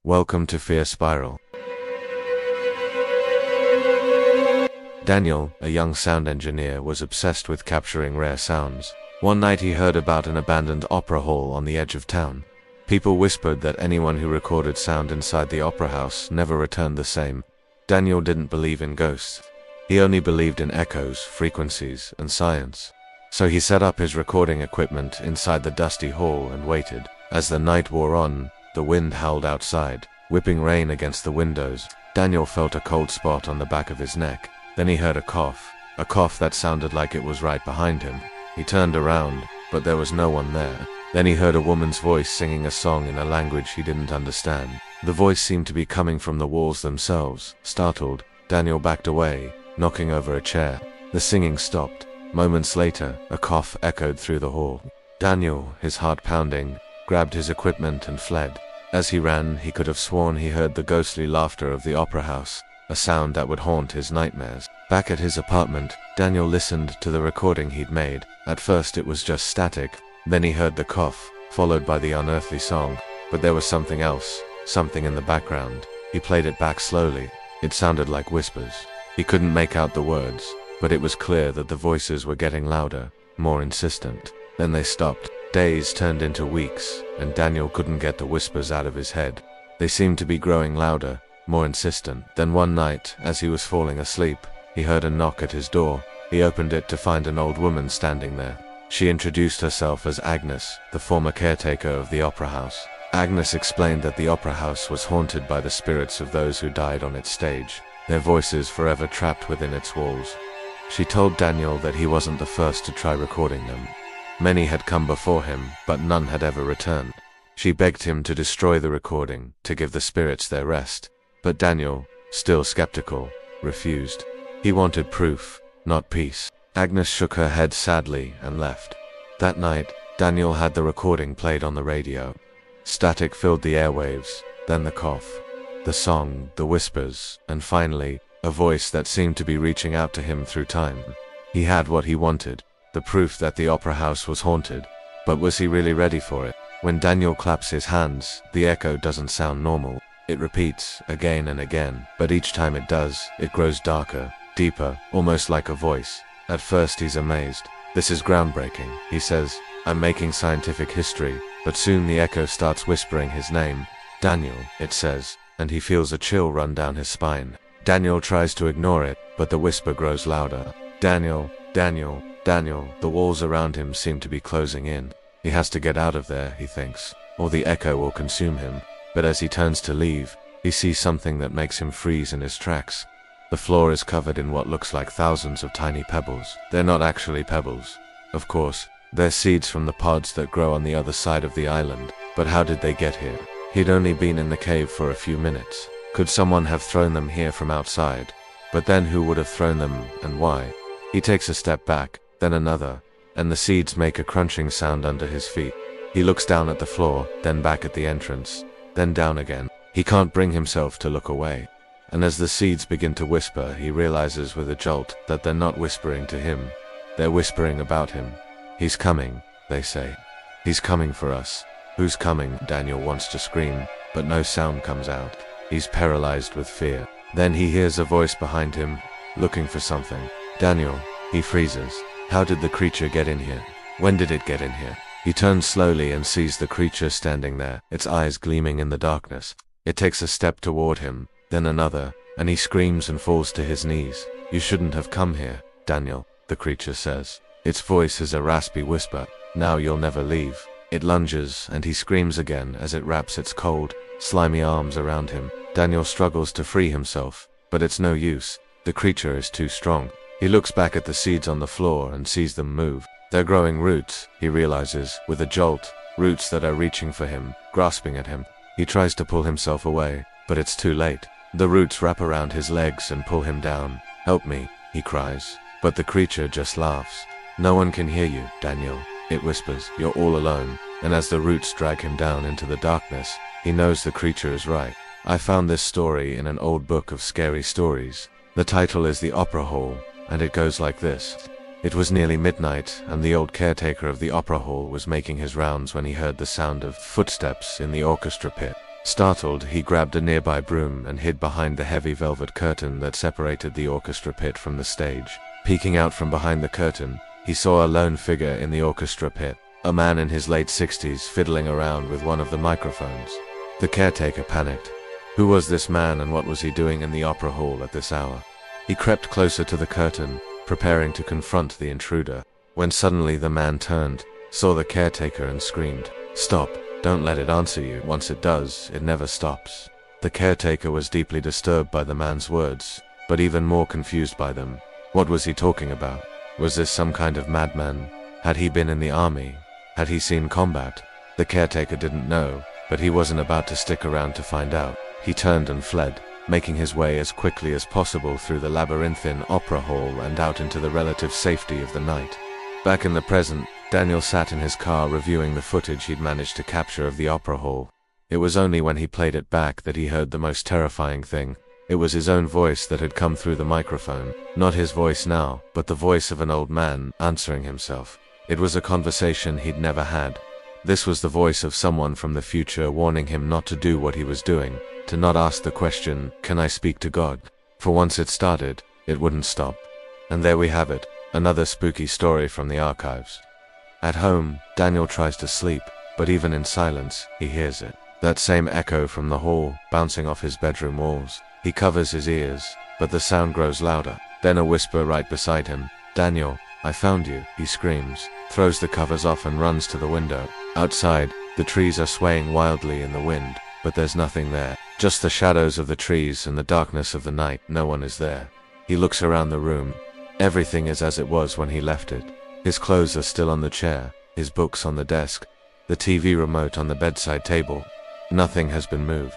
Welcome to Fear Spiral. Daniel, a young sound engineer, was obsessed with capturing rare sounds. One night he heard about an abandoned opera hall on the edge of town. People whispered that anyone who recorded sound inside the opera house never returned the same. Daniel didn't believe in ghosts. He only believed in echoes, frequencies, and science. So he set up his recording equipment inside the dusty hall and waited. As the night wore on, the wind howled outside, whipping rain against the windows. Daniel felt a cold spot on the back of his neck. Then he heard a cough that sounded like it was right behind him. He turned around, but there was no one there. Then he heard a woman's voice singing a song in a language he didn't understand. The voice seemed to be coming from the walls themselves. Startled, Daniel backed away, knocking over a chair. The singing stopped. Moments later, a cough echoed through the hall. Daniel, his heart pounding, grabbed his equipment and fled. As he ran, he could have sworn he heard the ghostly laughter of the opera house, a sound that would haunt his nightmares. Back at his apartment, Daniel listened to the recording he'd made. At first it was just static, then he heard the cough, followed by the unearthly song. But there was something else, something in the background. He played it back slowly. It sounded like whispers. He couldn't make out the words, but it was clear that the voices were getting louder, more insistent. Then they stopped. Days turned into weeks, and Daniel couldn't get the whispers out of his head. They seemed to be growing louder, more insistent. Then one night, as he was falling asleep, he heard a knock at his door. He opened it to find an old woman standing there. She introduced herself as Agnes, the former caretaker of the opera house. Agnes explained that the opera house was haunted by the spirits of those who died on its stage, their voices forever trapped within its walls. She told Daniel that he wasn't the first to try recording them. Many had come before him, but none had ever returned. She begged him to destroy the recording, to give the spirits their rest. But Daniel, still skeptical, refused. He wanted proof, not peace. Agnes shook her head sadly and left. That night, Daniel had the recording played on the radio. Static filled the airwaves, then the cough, the song, the whispers, and finally, a voice that seemed to be reaching out to him through time. He had what he wanted, the proof that the opera house was haunted. But was he really ready for it? When Daniel claps his hands, the echo doesn't sound normal. It repeats again and again, but each time it does, it grows darker, deeper, almost like a voice. At first he's amazed. This is groundbreaking, he says. I'm making scientific history. But soon the echo starts whispering his name. Daniel, it says, and he feels a chill run down his spine. Daniel tries to ignore it, but the whisper grows louder. Daniel, Daniel, Daniel. The walls around him seem to be closing in. He has to get out of there, he thinks, or the echo will consume him. But as he turns to leave, he sees something that makes him freeze in his tracks. The floor is covered in what looks like thousands of tiny pebbles. They're not actually pebbles. Of course, they're seeds from the pods that grow on the other side of the island. But how did they get here? He'd only been in the cave for a few minutes. Could someone have thrown them here from outside? But then who would have thrown them, and why? He takes a step back, then another, and the seeds make a crunching sound under his feet. He looks down at the floor, then back at the entrance, then down again. He can't bring himself to look away. And as the seeds begin to whisper, he realizes with a jolt that they're not whispering to him. They're whispering about him. He's coming, they say. He's coming for us. Who's coming? Daniel wants to scream, but no sound comes out. He's paralyzed with fear. Then he hears a voice behind him, looking for something. Daniel, he freezes. How did the creature get in here? When did it get in here? He turns slowly and sees the creature standing there, its eyes gleaming in the darkness. It takes a step toward him, then another, and he screams and falls to his knees. You shouldn't have come here, Daniel, the creature says. Its voice is a raspy whisper. Now you'll never leave. It lunges, and he screams again as it wraps its cold, slimy arms around him. Daniel struggles to free himself, but it's no use. The creature is too strong. He looks back at the seeds on the floor and sees them move. They're growing roots, he realizes, with a jolt. Roots that are reaching for him, grasping at him. He tries to pull himself away, but it's too late. The roots wrap around his legs and pull him down. Help me, he cries. But the creature just laughs. No one can hear you, Daniel, it whispers. You're all alone. And as the roots drag him down into the darkness, he knows the creature is right. I found this story in an old book of scary stories. The title is The Opera Hall, and it goes like this. It was nearly midnight, and the old caretaker of the opera hall was making his rounds when he heard the sound of footsteps in the orchestra pit. Startled, he grabbed a nearby broom and hid behind the heavy velvet curtain that separated the orchestra pit from the stage. Peeking out from behind the curtain, he saw a lone figure in the orchestra pit, a man in his late 60s fiddling around with one of the microphones. The caretaker panicked. Who was this man and what was he doing in the opera hall at this hour? He crept closer to the curtain, preparing to confront the intruder, when suddenly the man turned, saw the caretaker and screamed, "Stop! Don't let it answer you. Once it does, it never stops." The caretaker was deeply disturbed by the man's words, but even more confused by them. What was he talking about? Was this some kind of madman? Had he been in the army? Had he seen combat? The caretaker didn't know, but he wasn't about to stick around to find out. He turned and fled, making his way as quickly as possible through the labyrinthine opera hall and out into the relative safety of the night. Back in the present, Daniel sat in his car reviewing the footage he'd managed to capture of the opera hall. It was only when he played it back that he heard the most terrifying thing. It was his own voice that had come through the microphone. Not his voice now, but the voice of an old man answering himself. It was a conversation he'd never had. This was the voice of someone from the future warning him not to do what he was doing, to not ask the question, "Can I speak to God?" For once it started, it wouldn't stop. And there we have it, another spooky story from the archives. At home, Daniel tries to sleep, but even in silence, he hears it. That same echo from the hall, bouncing off his bedroom walls. He covers his ears, but the sound grows louder. Then a whisper right beside him. "Daniel, I found you," he screams, throws the covers off and runs to the window. Outside, the trees are swaying wildly in the wind, but there's nothing there. Just the shadows of the trees and the darkness of the night. No one is there. He looks around the room. Everything is as it was when he left it. His clothes are still on the chair, his books on the desk, the TV remote on the bedside table. Nothing has been moved.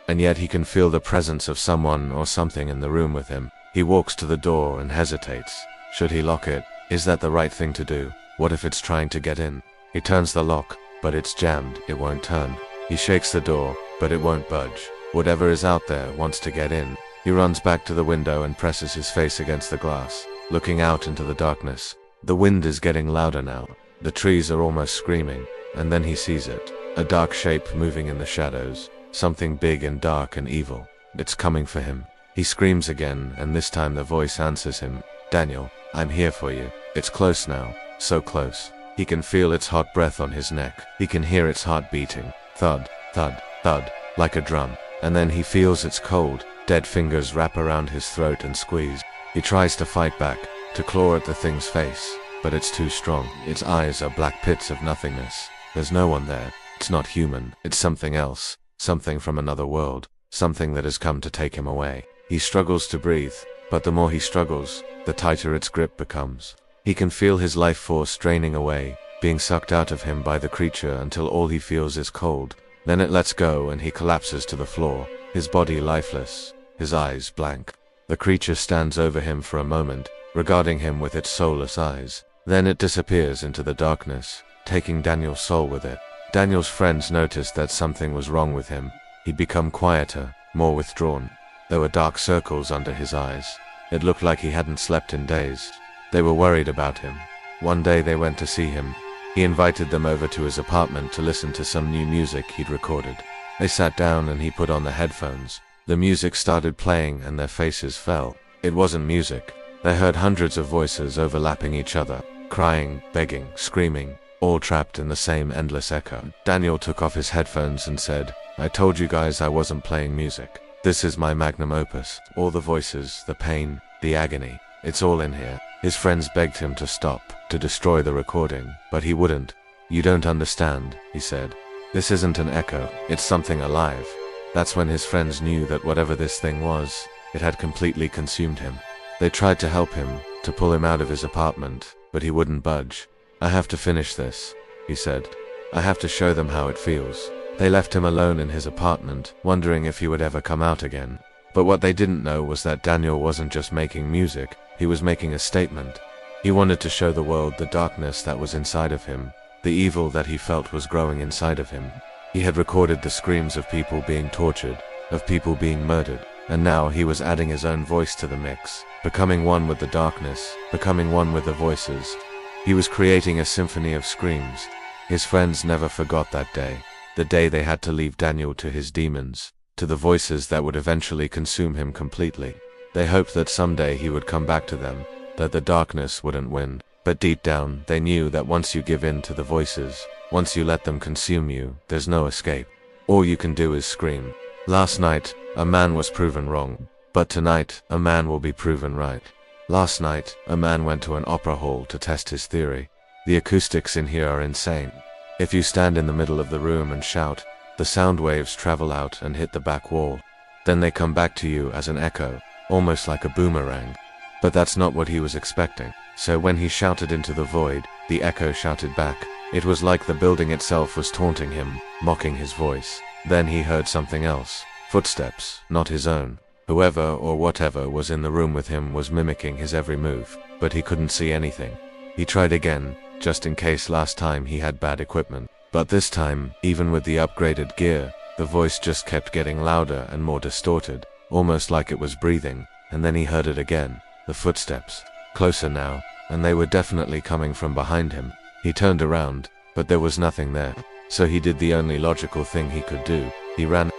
And yet he can feel the presence of someone or something in the room with him. He walks to the door and hesitates. Should he lock it? Is that the right thing to do? What if it's trying to get in? He turns the lock, but it's jammed. It won't turn. He shakes the door, but it won't budge. Whatever is out there wants to get in. He runs back to the window and presses his face against the glass, looking out into the darkness. The wind is getting louder now. The trees are almost screaming, and then he sees it. A dark shape moving in the shadows. Something big and dark and evil. It's coming for him. He screams again, and this time the voice answers him. "Daniel, I'm here for you." It's close now. So close. He can feel its hot breath on his neck. He can hear its heart beating. Thud, thud, thud, like a drum. And then he feels its cold, dead fingers wrap around his throat and squeeze. He tries to fight back, to claw at the thing's face, but it's too strong. Its eyes are black pits of nothingness. There's no one there. It's not human. It's something else. Something from another world. Something that has come to take him away. He struggles to breathe, but the more he struggles, the tighter its grip becomes. He can feel his life force draining away, being sucked out of him by the creature until all he feels is cold. Then it lets go and he collapses to the floor, his body lifeless, his eyes blank. The creature stands over him for a moment, regarding him with its soulless eyes. Then it disappears into the darkness, taking Daniel's soul with it. Daniel's friends noticed that something was wrong with him. He'd become quieter, more withdrawn. There were dark circles under his eyes. It looked like he hadn't slept in days. They were worried about him. One day they went to see him. He invited them over to his apartment to listen to some new music he'd recorded. They sat down and he put on the headphones. The music started playing and their faces fell. It wasn't music. They heard hundreds of voices overlapping each other, crying, begging, screaming, all trapped in the same endless echo. Daniel took off his headphones and said, "I told you guys I wasn't playing music. This is my magnum opus. All the voices, the pain, the agony. It's all in here." His friends begged him to stop, to destroy the recording, but he wouldn't. "You don't understand," he said. "This isn't an echo, it's something alive." That's when his friends knew that whatever this thing was, it had completely consumed him. They tried to help him, to pull him out of his apartment, but he wouldn't budge. "I have to finish this," he said. "I have to show them how it feels." They left him alone in his apartment, wondering if he would ever come out again. But what they didn't know was that Daniel wasn't just making music, he was making a statement. He wanted to show the world the darkness that was inside of him, the evil that he felt was growing inside of him. He had recorded the screams of people being tortured, of people being murdered, and now he was adding his own voice to the mix, becoming one with the darkness, becoming one with the voices. He was creating a symphony of screams. His friends never forgot that day. the day they had to leave Daniel to his demons, to the voices that would eventually consume him completely. They hoped that someday he would come back to them, that the darkness wouldn't win. But deep down, they knew that once you give in to the voices, once you let them consume you, there's no escape. All you can do is scream. Last night, a man was proven wrong, but tonight, a man will be proven right. Last night, a man went to an opera hall to test his theory. The acoustics in here are insane. If you stand in the middle of the room and shout, the sound waves travel out and hit the back wall. Then they come back to you as an echo, almost like a boomerang. But that's not what he was expecting. So when he shouted into the void, the echo shouted back. It was like the building itself was taunting him, mocking his voice. Then he heard something else. Footsteps, not his own. Whoever or whatever was in the room with him was mimicking his every move, but he couldn't see anything. He tried again, just in case last time he had bad equipment. But this time, even with the upgraded gear, the voice just kept getting louder and more distorted, almost like it was breathing. And then he heard it again, the footsteps, closer now, and they were definitely coming from behind him. He turned around, but there was nothing there. So he did the only logical thing he could do. He ran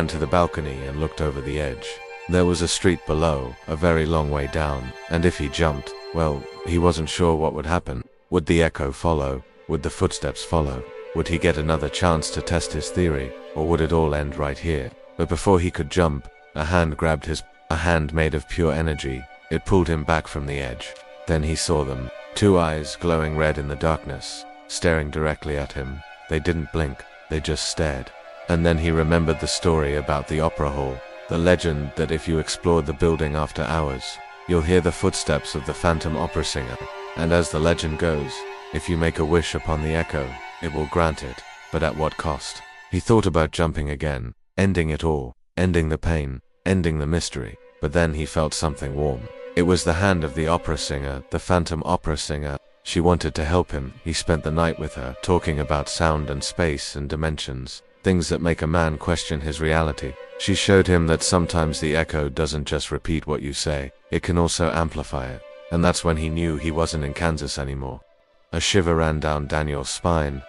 to the balcony and looked over the edge. There was a street below, a very long way down, and if he jumped, well, he wasn't sure what would happen. Would the echo follow? Would the footsteps follow? Would he get another chance to test his theory, or would it all end right here? But before he could jump, a hand grabbed a hand made of pure energy. It pulled him back from the edge. Then he saw them, two eyes glowing red in the darkness, staring directly at him. They didn't blink, they just stared. And then he remembered the story about the opera hall, the legend that if you explore the building after hours, you'll hear the footsteps of the phantom opera singer. And as the legend goes, if you make a wish upon the echo, it will grant it, but at what cost? He thought about jumping again, ending it all, ending the pain, ending the mystery, but then he felt something warm. It was the hand of the opera singer, the phantom opera singer. She wanted to help him. He spent the night with her, talking about sound and space and dimensions, things that make a man question his reality. She showed him that sometimes the echo doesn't just repeat what you say, it can also amplify it. And that's when he knew he wasn't in Kansas anymore. A shiver ran down Daniel's spine.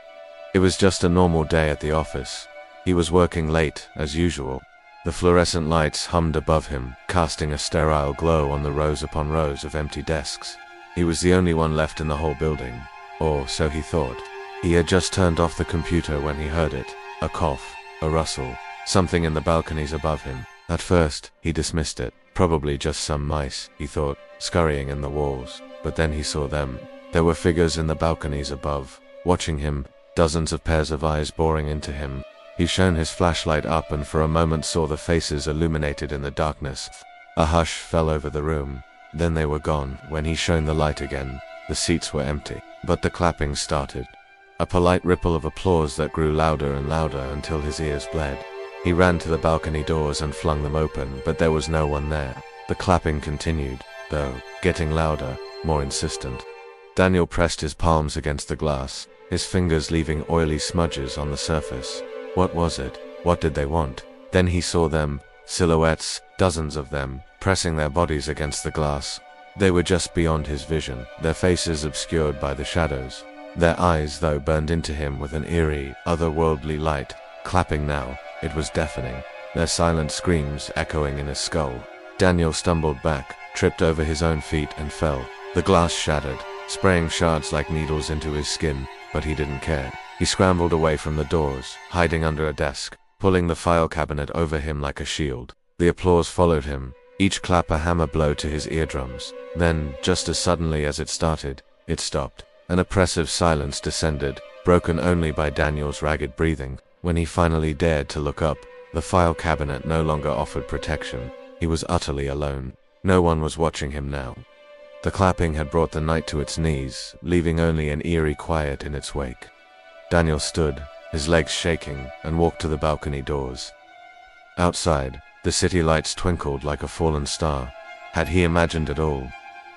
It was just a normal day at the office. He was working late, as usual. The fluorescent lights hummed above him, casting a sterile glow on the rows upon rows of empty desks. He was the only one left in the whole building, or so he thought. He had just turned off the computer when he heard it. A cough, a rustle, something in the balconies above him. At first, he dismissed it. Probably just some mice, he thought, scurrying in the walls. But then he saw them. There were figures in the balconies above, watching him, dozens of pairs of eyes boring into him. He shone his flashlight up and for a moment saw the faces illuminated in the darkness. A hush fell over the room. Then they were gone. When he shone the light again, the seats were empty. But the clapping started. A polite ripple of applause that grew louder and louder until his ears bled. He ran to the balcony doors and flung them open, but there was no one there. The clapping continued, though, getting louder, more insistent. Daniel pressed his palms against the glass, his fingers leaving oily smudges on the surface. What was it? What did they want? Then he saw them, silhouettes, dozens of them, pressing their bodies against the glass. They were just beyond his vision, their faces obscured by the shadows. Their eyes, though, burned into him with an eerie, otherworldly light. Clapping now, it was deafening, their silent screams echoing in his skull. Daniel stumbled back, tripped over his own feet and fell. The glass shattered, spraying shards like needles into his skin, but he didn't care. He scrambled away from the doors, hiding under a desk, pulling the file cabinet over him like a shield. The applause followed him, each clap a hammer blow to his eardrums. Then, just as suddenly as it started, it stopped. An oppressive silence descended, broken only by Daniel's ragged breathing. When he finally dared to look up, the file cabinet no longer offered protection. He was utterly alone. No one was watching him now. The clapping had brought the night to its knees, leaving only an eerie quiet in its wake. Daniel stood, his legs shaking, and walked to the balcony doors. Outside, the city lights twinkled like a fallen star. Had he imagined it all?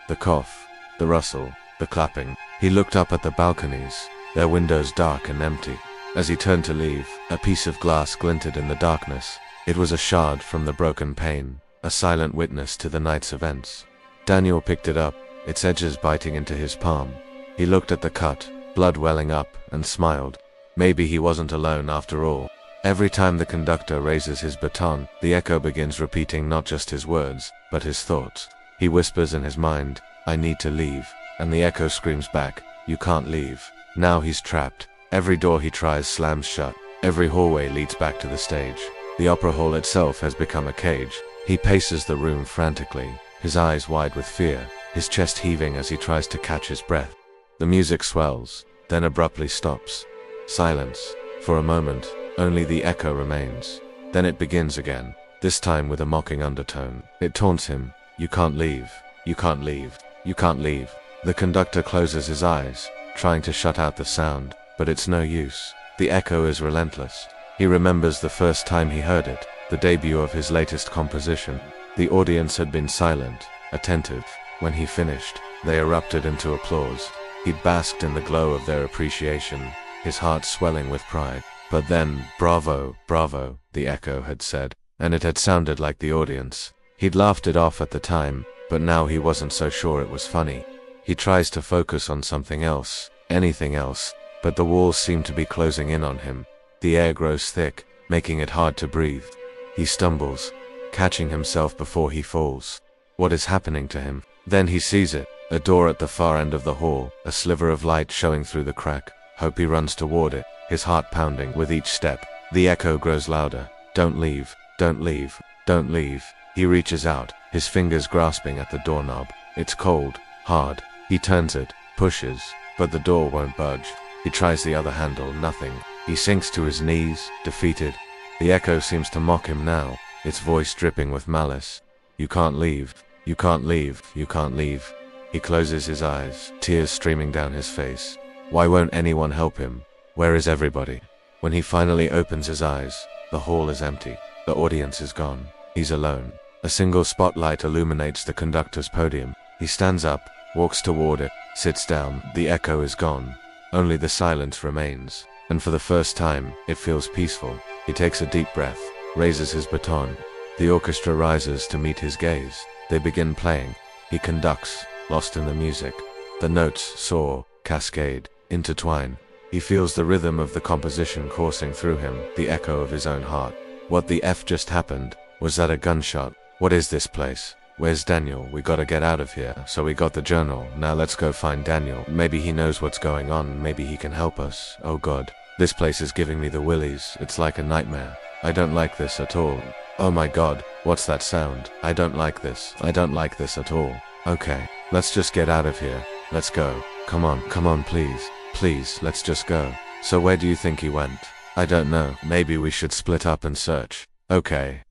The cough, the rustle, the clapping. He looked up at the balconies, their windows dark and empty. As he turned to leave, a piece of glass glinted in the darkness. It was a shard from the broken pane, a silent witness to the night's events. Daniel picked it up, its edges biting into his palm. He looked at the cut, blood welling up, and smiled. Maybe he wasn't alone after all. Every time the conductor raises his baton, the echo begins repeating not just his words, but his thoughts. He whispers in his mind, "I need to leave," and the echo screams back, "You can't leave." Now he's trapped. Every door he tries slams shut. Every hallway leads back to the stage. The opera hall itself has become a cage. He paces the room frantically, his eyes wide with fear, his chest heaving as he tries to catch his breath. The music swells, then abruptly stops. Silence. For a moment, only the echo remains. Then it begins again, this time with a mocking undertone. It taunts him, "You can't leave. You can't leave. You can't leave." The conductor closes his eyes, trying to shut out the sound, but it's no use. The echo is relentless. He remembers the first time he heard it, the debut of his latest composition. The audience had been silent, attentive. When he finished, they erupted into applause. He basked in the glow of their appreciation, his heart swelling with pride. But then, "Bravo, bravo," the echo had said, and it had sounded like the audience. He'd laughed it off at the time, but now he wasn't so sure it was funny. He tries to focus on something else, anything else, but the walls seem to be closing in on him. The air grows thick, making it hard to breathe. He stumbles, catching himself before he falls. What is happening to him? Then he sees it, a door at the far end of the hall, a sliver of light showing through the crack. Hope he runs toward it, his heart pounding with each step. The echo grows louder. "Don't leave, don't leave, don't leave." He reaches out, his fingers grasping at the doorknob. It's cold, hard. He turns it, pushes, but the door won't budge. He tries the other handle, nothing. He sinks to his knees, defeated. The echo seems to mock him now, its voice dripping with malice. "You can't leave, you can't leave, you can't leave." He closes his eyes, tears streaming down his face. Why won't anyone help him? Where is everybody? When he finally opens his eyes, the hall is empty. The audience is gone. He's alone. A single spotlight illuminates the conductor's podium. He stands up, walks toward it, sits down. The echo is gone. Only the silence remains. And for the first time, it feels peaceful. He takes a deep breath, raises his baton. The orchestra rises to meet his gaze. They begin playing. He conducts, lost in the music. The notes soar, cascade, intertwine. He feels the rhythm of the composition coursing through him, the echo of his own heart. What the F just happened? Was that a gunshot? What is this place? Where's Daniel? We gotta get out of here. So we got the journal. Now let's go find Daniel. Maybe he knows what's going on. Maybe he can help us. Oh God. This place is giving me the willies. It's like a nightmare. I don't like this at all. Oh my God. What's that sound? I don't like this. I don't like this at all. Okay. Let's just get out of here. Let's go. Come on, please. Please, let's just go. So where do you think he went? I don't know. Maybe we should split up and search. Okay.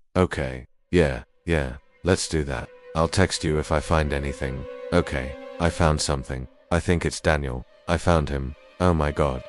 Yeah. Let's do that. I'll text you if I find anything. Okay. I found something. I think it's Daniel. I found him. Oh my God.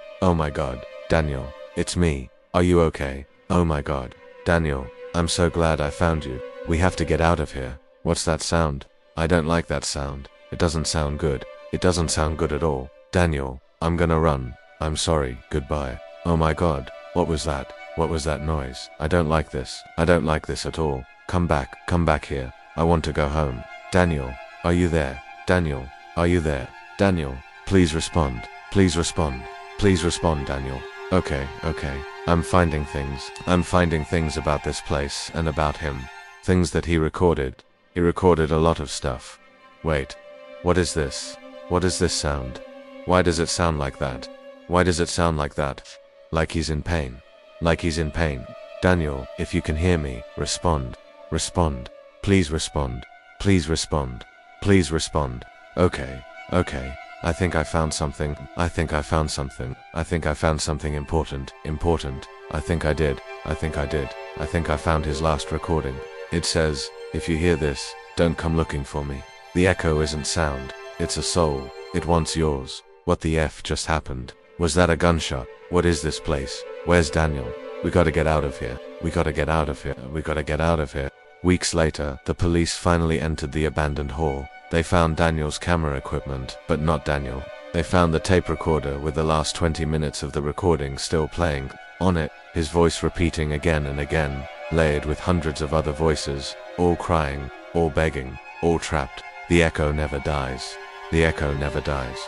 Daniel. It's me. Are you okay? Oh my God. Daniel. I'm so glad I found you. We have to get out of here. What's that sound? I don't like that sound. It doesn't sound good. It doesn't sound good at all. Daniel. I'm gonna run. I'm sorry. Goodbye. Oh my God. What was that? What was that noise? I don't like this. I don't like this at all. Come back here. I want to go home. Daniel. Are you there? Daniel. Are you there? Daniel. Please respond. Please respond. Please respond, Daniel. Okay. I'm finding things. I'm finding things about this place and about him. Things that he recorded. He recorded a lot of stuff. Wait. What is this? What is this sound? Why does it sound like that? Why does it sound like that? Like he's in pain. Like he's in pain. Daniel, if you can hear me, respond. Respond. Please respond. Please respond. Please respond. Okay. I think I found something. I think I found something. I think I found something important. I think I did. I think I found his last recording. It says, if you hear this, don't come looking for me. The echo isn't sound. It's a soul. It wants yours. What the F just happened? Was that a gunshot? What is this place? Where's Daniel? We gotta get out of here. We gotta get out of here. We gotta get out of here. Weeks later, the police finally entered the abandoned hall. They found Daniel's camera equipment, but not Daniel. They found the tape recorder with the last 20 minutes of the recording still playing. On it, his voice repeating again and again, layered with hundreds of other voices, all crying, all begging, all trapped. The echo never dies. The echo never dies.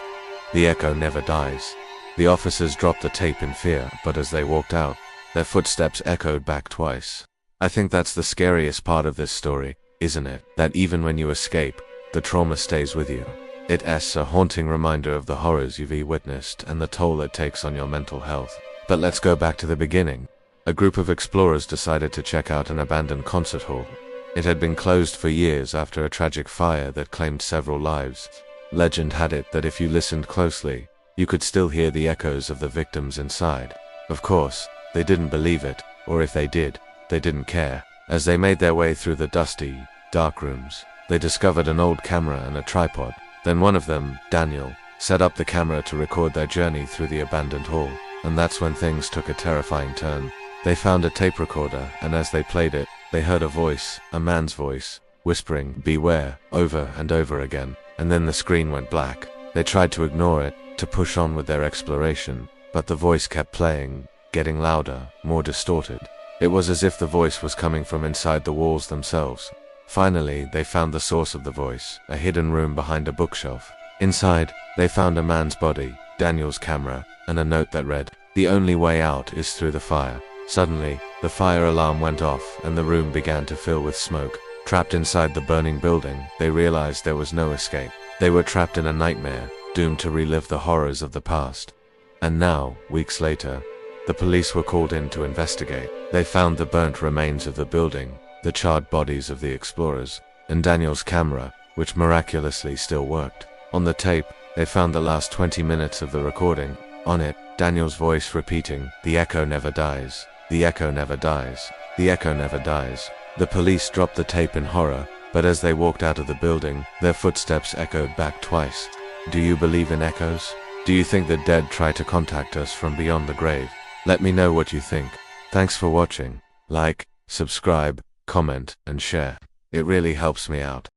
The echo never dies. The officers dropped the tape in fear, but as they walked out, their footsteps echoed back twice. I think that's the scariest part of this story, isn't it? That even when you escape, the trauma stays with you. It's a haunting reminder of the horrors you've witnessed and the toll it takes on your mental health. But let's go back to the beginning. A group of explorers decided to check out an abandoned concert hall. It had been closed for years after a tragic fire that claimed several lives. Legend had it that if you listened closely, you could still hear the echoes of the victims inside. Of course, they didn't believe it, or if they did, they didn't care. As they made their way through the dusty, dark rooms, they discovered an old camera and a tripod. Then one of them, Daniel, set up the camera to record their journey through the abandoned hall. And that's when things took a terrifying turn. They found a tape recorder, and as they played it, they heard a voice, a man's voice, whispering, "Beware," over and over again. And then the screen went black. They tried to ignore it, to push on with their exploration, but the voice kept playing, getting louder, more distorted. It was as if the voice was coming from inside the walls themselves. Finally, they found the source of the voice, a hidden room behind a bookshelf. Inside, they found a man's body, Daniel's camera, and a note that read, "The only way out is through the fire." Suddenly, the fire alarm went off and the room began to fill with smoke. Trapped inside the burning building, they realized there was no escape. They were trapped in a nightmare, doomed to relive the horrors of the past. And now, weeks later, the police were called in to investigate. They found the burnt remains of the building, the charred bodies of the explorers, and Daniel's camera, which miraculously still worked. On the tape, they found the last 20 minutes of the recording. On it, Daniel's voice repeating, "The echo never dies. The echo never dies. The echo never dies." The police dropped the tape in horror, but as they walked out of the building, their footsteps echoed back twice. Do you believe in echoes? Do you think the dead try to contact us from beyond the grave? Let me know what you think. Thanks for watching. Like, subscribe, comment, and share. It really helps me out.